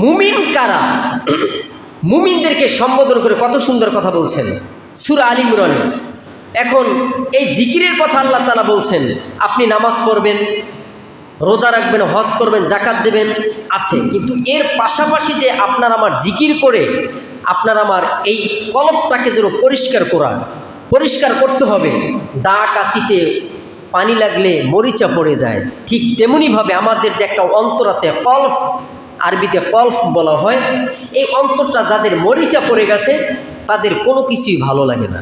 মুমিন কারা? মুমিনদেরকে সম্বোধন করে কত সুন্দর কথা বলছেন সূরা আল ইমরানে। এখন এই জিকিরের কথা আল্লাহ তাআলা বলছেন, আপনি নামাজ পড়বেন, রোজা রাখবেন, হজ করবেন, যাকাত দেবেন, আছে, কিন্তু এর পাশাপাশি যে আপনার আমার জিকির করে আপনার আমার এই কলবটাকে যেন পরিষ্কার করতে হবে। দা কাশিতে পানি লাগলে মরিচা পড়ে যায়, ঠিক তেমনিভাবে আমাদের যে একটা অন্তর আছে, কলফ, আরবিতে কলফ বলা হয়, এই অন্তরটা যাদের মরিচা পড়ে গেছে তাদের কোনো কিছুই ভালো লাগে না,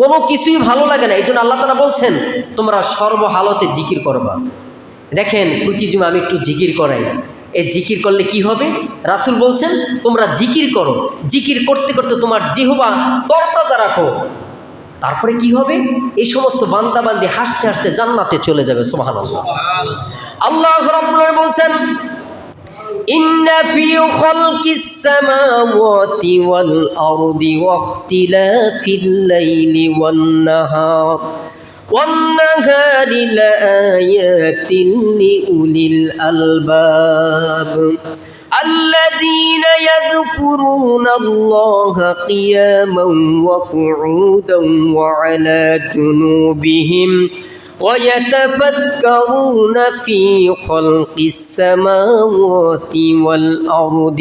কোনো কিছুই ভালো লাগে না। এই জন্য আল্লাহ তাআলা বলছেন তোমরা সর্বহালতে জিকির করবা। দেখেন প্রতি জুমা আমি একটু জিকির করাই, এই জিকির করলে কি হবে? রাসূল বলছেন তোমরা জিকির করো, জিকির করতে করতে তোমার জিহ্বা তরতাজা রাখো, তারপরে কি হবে? এই সমস্ত বান্দাবান্দি হাসতে হাসতে জান্নাতে চলে যাবে। সুবহানাল্লাহ। আল্লাহ রাব্বুল আলামিন বলছেন ইন্না ফি খালকিস সামাওয়াতি ওয়াল আরদি ওয়াখতিলাফিল লাইলি ওয়ান নাহার والنهار لآيات لأولي الألباب الذين يذكرون الله قياما وقعودا وعلى جنوبهم ويتفكرون في خلق السماوات والأرض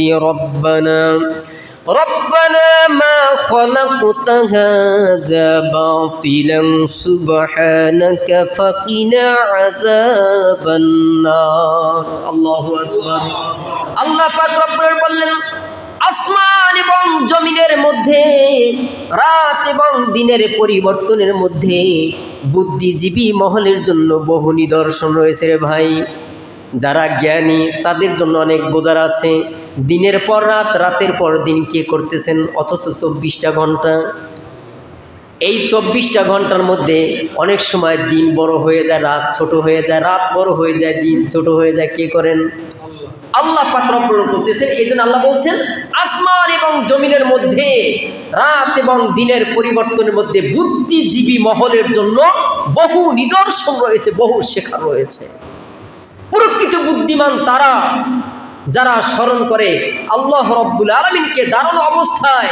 ربنا ما خلقت هذا باطلا سبحانك فقنا عذاب النار الله أكبر আল্লাহ পাক রব্বুল বললেন আসমান এবং জমিনের মধ্যে, রাত এবং দিনের পরিবর্তনের মধ্যে বুদ্ধিজীবী মহলের জন্য বহু নিদর্শন রয়েছে রে ভাই। যারা জ্ঞানী তাদের জন্য অনেক বোঝার আছে। দিনের পর রাত, রাতের পর দিন কে করতেছেন, অথচ 24টা ঘন্টা। এই 24টা ঘন্টার মধ্যে অনেক সময় দিন বড় হয়ে যায়, রাত ছোট হয়ে যায়, রাত বড় হয়ে যায়, দিন ছোট হয়ে যায়। কে করেন? আল্লাহ পাক রব্বুল করতেছেন। এই জন্য আল্লাহ বলছেন আসমান এবং জমিনের মধ্যে, রাত এবং দিনের পরিবর্তনের মধ্যে বুদ্ধিজীবী মহলের জন্য বহু নিদর্শন রয়েছে, বহু শেখা রয়েছে। প্রকৃত বুদ্ধিমান তারা যারা স্মরণ করে আল্লাহ রব্বুল আলামিনকে দাঁড়ানো অবস্থায়,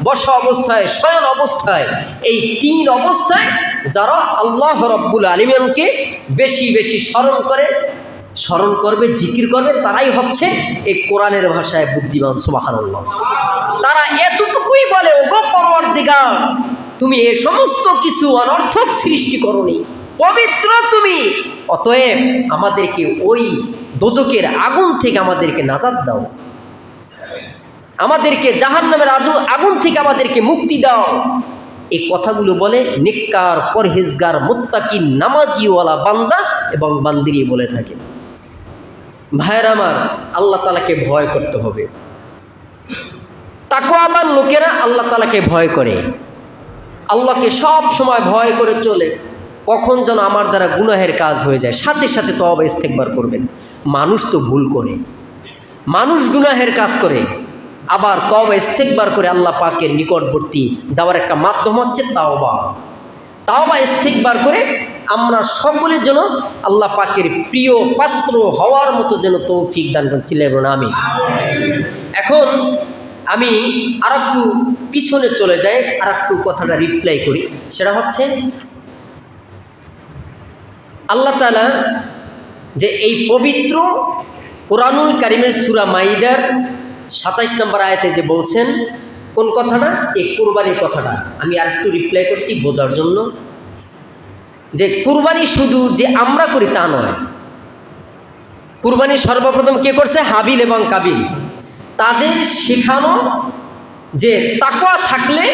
বসা অবস্থায়, শয়ন অবস্থায়, এই 3 অবস্থায় যারা আল্লাহ রব্বুল আলামিনকে বেশি বেশি স্মরণ করবে, জিকির করবে, তারাই হচ্ছে এই কোরআনের ভাষায় বুদ্ধিমান। সুবহানাল্লাহ। তারা এতটুকুই বলে, ওগো পরওয়ারদিগার, তুমি এ সমস্ত কিছু অনর্থক সৃষ্টি করনি, পবিত্র তুমি, অতএব আমাদেরকে ওই দোজখের আগুন থেকে আমাদেরকে নাজাত দাও, আমাদেরকে জাহান্নামের আগুন থেকে আমাদেরকে মুক্তি দাও। এই কথাগুলো বলে নেককার, পরহেজগার, মুত্তাকি, নামাজিওয়ালা বান্দা এবং বান্দিরি বলে থাকে। ভাইয়ের আমার, আল্লাহ তাআলাকে ভয় করতে হবে। তাকওয়াবান লোকেরা আল্লাহ তাআলাকে ভয় করে, আল্লাহকে সব সময় ভয় করে চলে। কখন যেন আমার দ্বারা গুনাহের কাজ হয়ে যায়, সাথে সাথে তওবা ইস্তেগফার করবেন। মানুষ তো ভুল করে, মানুষ গুনাহের কাজ করে, আবার তওবা ইস্তেগফার করে আল্লাহ পাকের নিকটবর্তী যাওয়ার একটা মাধ্যম হচ্ছে তাওবা ইস্তেগফার করে আমরা সকলের জন্য আল্লাহ পাকের প্রিয় পাত্র হওয়ার মতো যেন তৌফিক দান করেন। চিল্লাইয়া বলুন আমিন। এখন আমি আর একটু পিছনে চলে যাই, আর একটু কথাটা রিপ্লাই করি। সেটা হচ্ছে আল্লাহ তাআলা যে এই পবিত্র কোরআনুল কারীমের সূরা মাইদার 27 নম্বর আয়াতে যে বলছেন, কোন কথাটা? এই কুরবানির কথাটা আমি আর একটু রিপ্লাই করছি বোঝার জন্য, যে কুরবানি শুধু যে আমরা করি তা নয়। কুরবানি সর্বপ্রথম কে করছে? হাবিল এবং কাবিল। তাদের শেখানো যে তাকওয়া থাকলে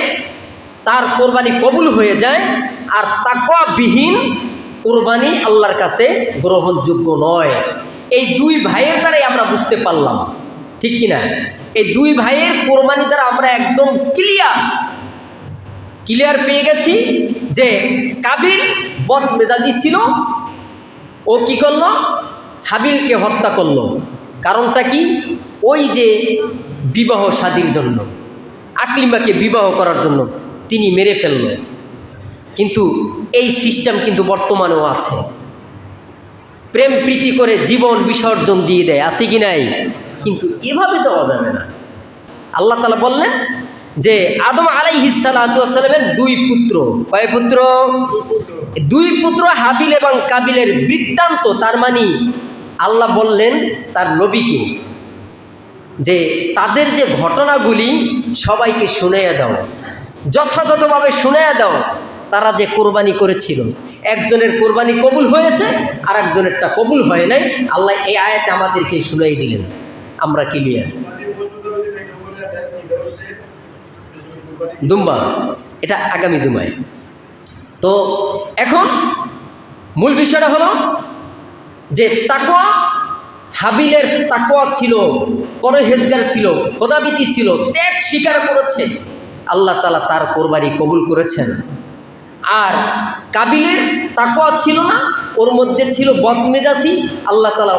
তার কোরবানি কবুল হয়ে যায়, আর তাকওয়াবিহীন কোরবানি আল্লাহর কাছে গ্রহণযোগ্য নয়। এই 2 ভাইয়ের দ্বারাই আমরা বুঝতে পারলাম, ঠিক কিনা? এই 2 ভাইয়ের কোরবানি দ্বারা আমরা একদম ক্লিয়ার পেয়ে গেছি যে কাবিল বদমেজাজি ছিল, ও কি করলো? হাবিলকে হত্যা করলো। কারণটা কি? ওই যে বিবাহ শাদীর জন্য, আকলিমাকে বিবাহ করার জন্য তিনি মেরে ফেলল। কিন্তু এই সিস্টেম কিন্তু বর্তমানেও আছে। প্রেম প্রীতি করে জীবন বিসর্জন দিয়ে দেয়, আছে কি নাই? কিন্তু এভাবে দেওয়া যাবে না। আল্লাহ তাআলা বললেন যে আদম আলাইহিস সালাতু ওয়াস সালামের দুই পুত্র, কয় পুত্র? দুই পুত্র হাবিল এবং কাবিলের বৃত্তান্ত, তার মানে আল্লাহ বললেন তার নবীকে যে তাদের যে ঘটনাগুলি সবাইকে শুনাইয়া দাও, যথাযথভাবে শুনাইয়া দাও। তারা যে কোরবানি করেছিল, একজনের কোরবানি কবুল হয়েছে আর একজনেরটা কবুল হয় নাই। আল্লাহ এই আয়াতে আমাদেরকে শুনাই দিলেন, আমরা ক্লিয়ার। দুম্বা এটা আগামী জুমায়। তো এখন মূল বিষয়টা হলো যে তাকওয়া, হাবিলের তাকওয়া ছিল, পরহেজগার ছিল, খোদাভীতি ছিল, ত্যাগ স্বীকার করেছে, আল্লাহ তাআলা তার কোরবানি কবুল করেছেন। আর কাবিলের তাকওয়া ছিল না, ওর মধ্যে ছিল বদমেজাজি, আল্লাহ তাআলা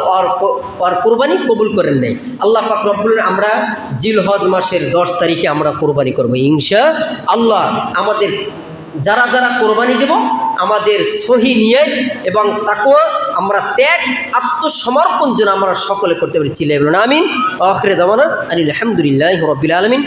ওর কোরবানি কবুল করেন নাই। আল্লাহ পাক রব্বুল আলামিন আমরা জিলহজ মাসের 10 তারিখে আমরা কোরবানি করব ইনশাআল্লাহ। আমাদের যারা যারা কোরবানি দেব, আমাদের সহি নিয়ত এবং তাকওয়া, আমরা ত্যাগ আত্মসমর্পণ যেন আমরা সকলে করতে পারি। চিল্লাইয়া বলুন আমিন। আখিরে দাওয়ানা আলহামদুলিল্লাহি রাব্বিল আলামিন।